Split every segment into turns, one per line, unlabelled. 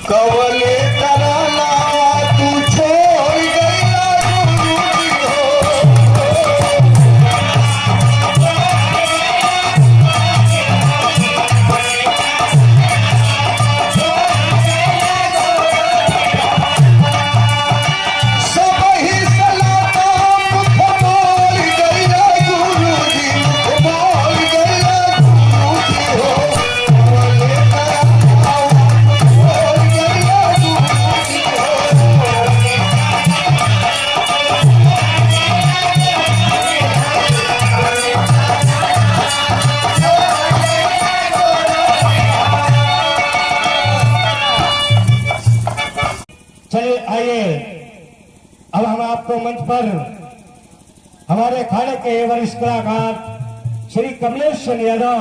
कवले कराला तू छोड़ गईला गुरुजी हो। सबही सलाता मुख मोल गईला गुरुजी, मुख मोल गईला गुरुजी हो। कवले कराला छोड़ गईला गुरुजी हो।
चलिए आइए, अब हम आपको मंच पर हमारे अखाड़े के वरिष्ठ कलाकार श्री कमलेश चंद यादव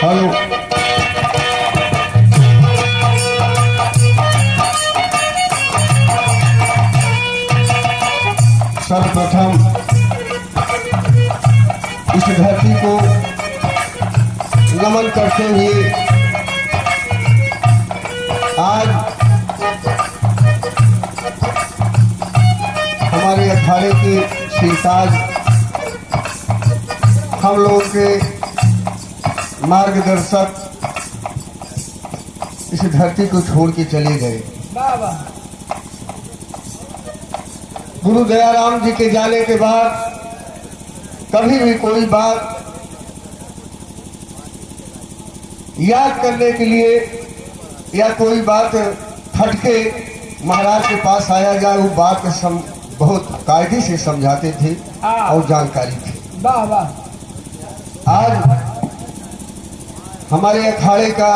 हेलो, सर्वप्रथम इस धरती को नमन करते हुए आज हमारे अखाड़े के श्रीताज हम लोग के मार्गदर्शक इस धरती को छोड़ के चले गए। गुरु दयाराम जी के जाने के बाद कभी भी कोई बात याद करने के लिए या कोई बात खटके महाराज के पास आया जाए, वो बात बहुत कायदे से समझाते थे और जानकारी थी। आज हमारे अखाड़े का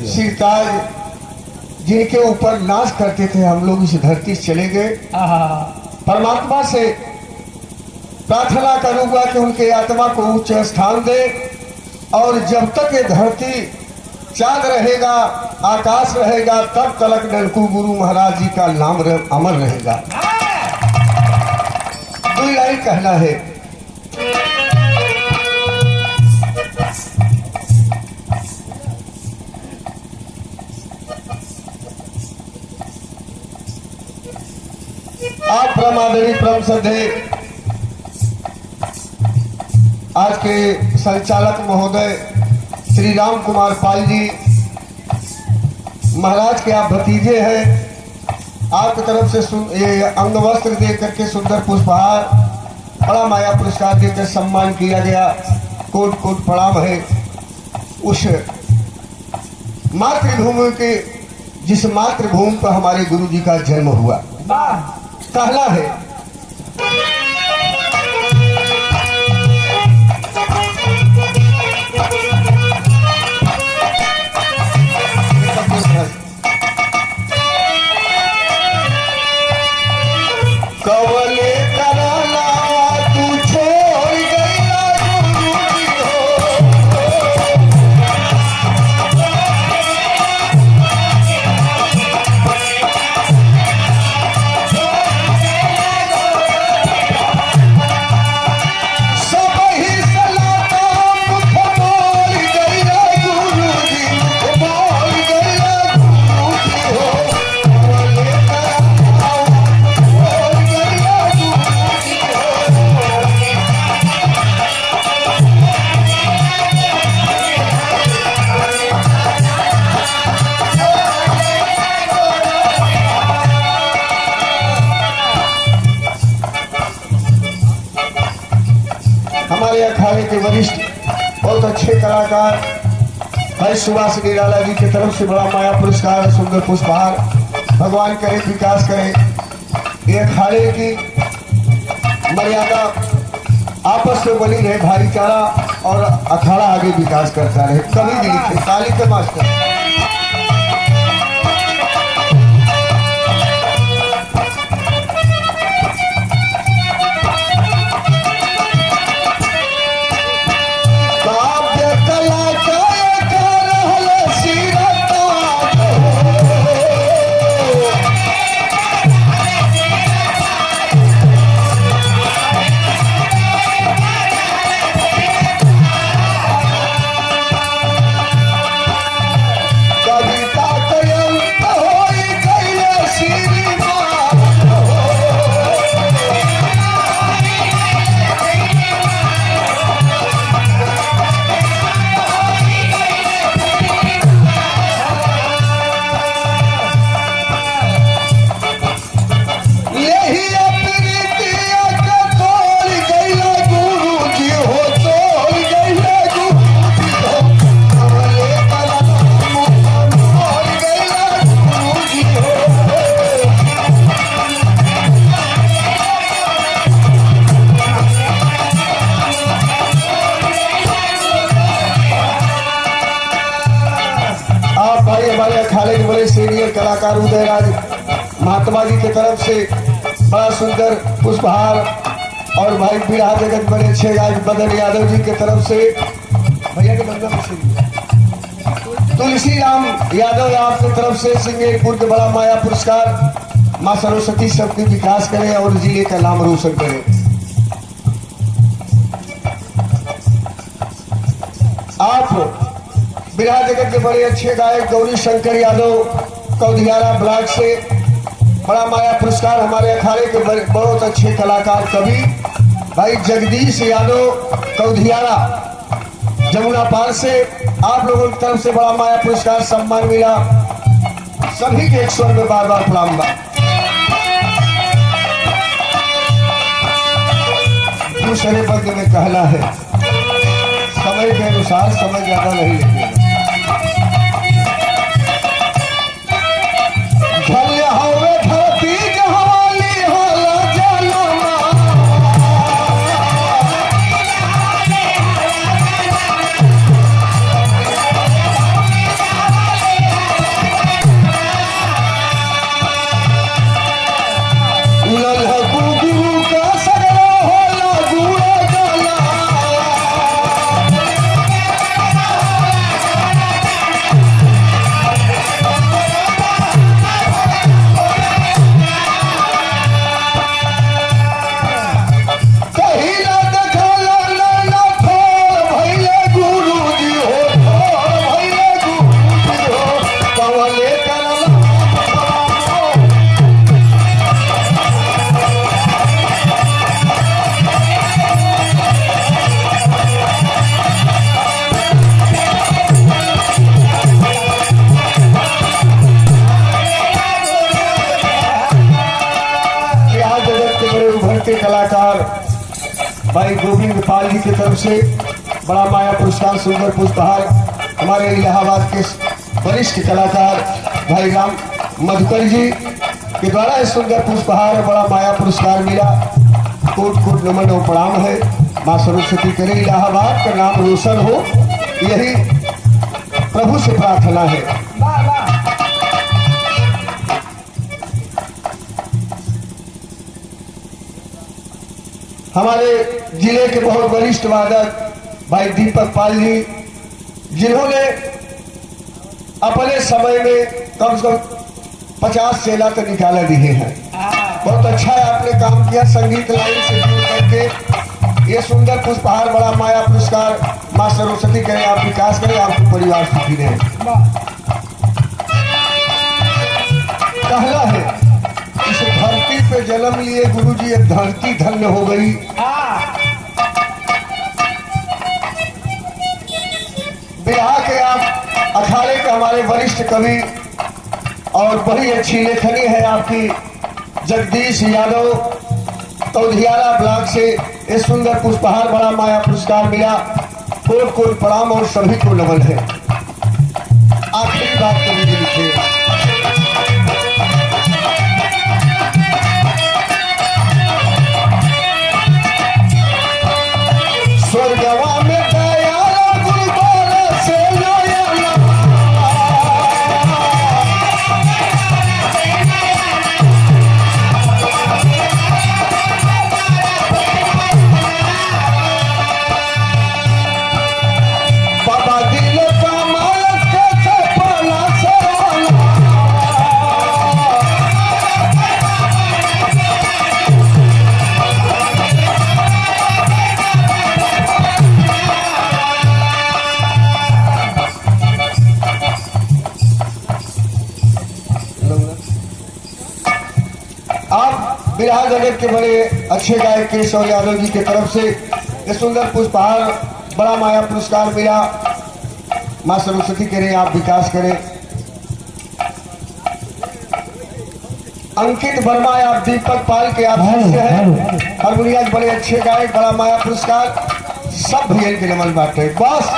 सिरताज जिनके ऊपर नाच करते थे, हम लोग इस धरती से चले गए। परमात्मा से प्रार्थना करूंगा कि उनके आत्मा को उच्च स्थान दे, और जब तक ये धरती चांद रहेगा, आकाश रहेगा, तब तक नलकू गुरु महाराज जी का नाम अमर रहेगा। दो लाइन कहना है। आप परमादरी परम श्रद्धेय आज के संचालक महोदय श्री राम कुमार पाल जी महाराज के आप भतीजे हैं। आपकी तरफ से ये अंग वस्त्र दे करके सुंदर पुष्पहार, बड़ा माया पुरस्कार देकर सम्मान किया गया। कोट कोट प्रणाम है उस मातृभूमि के, जिस मातृभूमि पर हमारे गुरु जी का जन्म हुआ। कहना है कवले कराला तू छोड़ गईला गुरुजी हो। सबही सलाता मुख मोल गईला गुरुजी, मुख मोल गईला गुरुजी हो। कवले कराला छोड़ गईला गुरुजी हो। हमारे अखाड़े के वरिष्ठ बहुत अच्छे कलाकार भाई सुभाष निराला जी की तरफ से बड़ा माया पुरस्कार, सुंदर पुष्पहार। भगवान करे विकास करे, ये अखाड़े की मर्यादा आपस में बनी रहे, भाईचारा, और अखाड़ा आगे विकास करता रहे। कभी भी लिखे ताली के मास्टर। काव्य कला कर रहल सिरताज हो। हमारे अखाड़े के बड़े सीनियर कलाकार उदयराज महात्मा जी की तरफ से बड़ा सुंदर पुष्पहार, और भाई बिरहा जगत बड़े अच्छे गायक बदन यादव जी की तरफ से भैया के बंदा तुलसी राम यादव आपकी तरफ से सिंगेरपुर के बड़ा माया पुरस्कार। माँ सरस्वती सबके विकास करे और जिले का नाम रोशन करे। आप बिरहा जगत के बड़े अच्छे गायक गौरी शंकर यादव कौधियारा ब्लॉक से बड़ा माया पुरस्कार। हमारे अखाड़े के बहुत अच्छे कलाकार कवि भाई जगदीश यादव कौधियारा जमुना पार से आप लोगों की तरफ से बड़ा माया पुरस्कार सम्मान मिला। सभी के एक स्वर में बार बार प्रणाम बा। दूसरे पद में कहना है समय के अनुसार, समय ज्यादा नहीं लगेगा। धन्य होवे धरती के हवाली होला जनमा, उलल है गुरु का सगरा होला गुड़ा जला। कहीं ना देखला ना थोर भइले गुरुजी हो, थोर भइले गुरुजी हो, कवले करला। बिहार जगत के बड़े उभरते कलाकार भाई गोविंद पाल जी की तरफ से बड़ा माया पुरस्कार सुंदर पुष्पहार। हमारे इलाहाबाद के वरिष्ठ कलाकार भाई राम मधुकर जी के द्वारा इस सुंदर पुष्पहार बड़ा माया पुरस्कार मिला। कोट कोट नमन और प्रणाम है। माँ सरस्वती करे इलाहाबाद का नाम रोशन हो, यही प्रभु से प्रार्थना है। हमारे जिले के बहुत वरिष्ठ वादक भाई दीपक पाल जी, जिन्होंने अपने समय में कम से कम 50 चेला तो निकाला दिए हैं। बहुत अच्छा है आपने काम किया, संगीत लाइन से जुड़ करके ये सुंदर पुष्पहार बड़ा माया पुरस्कार। माँ सरस्वती करें आप विकास करें, आपके परिवार सुखी रहे। कहना है इस धरती पे जन्म लिए गुरुजी, ये धरती धन्य हो गई। बिहार के आप अखाड़े के हमारे वरिष्ठ कवि और बड़ी अच्छी लेखनी है आपकी जगदीश यादव कौधियारा ब्लॉक से इस सुंदर पुष्पहार बड़ा माया पुरस्कार मिला। कोट कोट प्रणाम और सभी को नमन है। आखिरी बात कवि जी लिखे, स्वर्गवा में दयाला गुरुद्वारा से नयना, बाबा दिल का मालक के छपना से आप बिहार जगत के बड़े अच्छे गायक केशव यादव जी की तरफ से ये सुंदर पुष्पहार बड़ा माया पुरस्कार मिला। माँ सरस्वती करें आप विकास करें। अंकित वर्मा आप दीपक पाल के आप शिष्य हैं। हारमोनियम बड़े अच्छे गायक बड़ा माया पुरस्कार। सब भैया के नमन बात है बस।